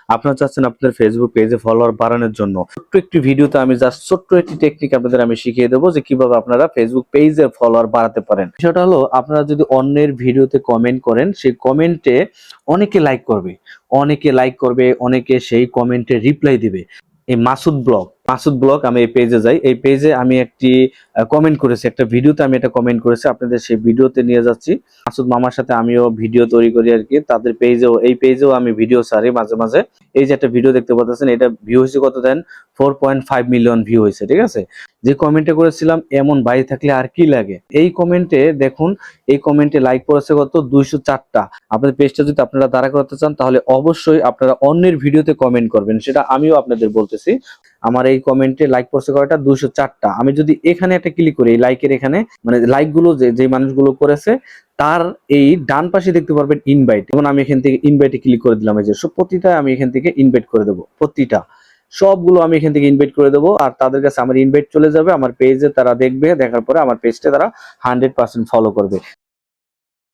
আপনারা চাচ্ছেন আপনাদের ফেসবুক পেজে ফলোয়ার বাড়ানোর জন্য, ছোট্ট একটি ভিডিওতে আমি জাস্ট ছোট্ট একটি টেকনিক আপনাদের আমি শিখিয়ে দেবো যে কিভাবে আপনারা ফেসবুক পেজে ফলোয়ার বাড়াতে পারেন। বিষয়টা হলো, আপনারা যদি অন্যের ভিডিওতে কমেন্ট করেন, সেই কমেন্টে অনেকে লাইক করবে, অনেকে সেই কমেন্টে রিপ্লাই দিবে। এই মাসুদ ব্লগ আমি এই পেজে যাই, এই পেজে আমি একটি কমেন্ট করেছি, একটা ভিডিওতে আমি এটা কমেন্ট করেছি, আপনাদের সেই ভিডিওতে নিয়ে যাচ্ছি। মাসুদ মামার সাথে আমিও ভিডিও তৈরি করি আর কি, তাদের পেজেও আমি ভিডিও ছাড়ি মাঝে মাঝে। এই যে একটা ভিডিও দেখতে পাচ্ছেন, এটা ভিউ হয়েছে কত দেন, 4.5 মিলিয়ন ভিউ হয়েছে, ঠিক আছে। যে কমেন্টে করেছিলাম এমন ভাই থাকলে আর কি লাগে, এই কমেন্টে দেখুন, এই কমেন্টে লাইক করেছে কত, 204টা। আপনাদের পেজটা যদি আপনারা দাঁড়া করতে চান তাহলে অবশ্যই আপনারা অন্যের ভিডিওতে কমেন্ট করবেন, সেটা আমিও আপনাদের বলতেছি। আমার এই কমেন্টে লাইক করছে কয়টা, 204টা। আমি যদি এখানে একটা ক্লিক করি, এই লাইকের এখানে, মানে লাইক গুলো যে মানুষগুলো করেছে তার এই ডান পাশে দেখতে পারবেন ইনভাইট। যেমন আমি এখান থেকে ইনভাইটে ক্লিক করে দিলাম, এই যে প্রতিটা আমি এখান থেকে ইনভাইট করে দেবো, প্রতিটা সবগুলো আমি এখান থেকে ইনভাইট করে দেবো, আর তাদের কাছে আমার ইনভাইট চলে যাবে, আমার পেজে তারা দেখবে, দেখার পরে আমার পেজটা তারা 100% ফলো করবে।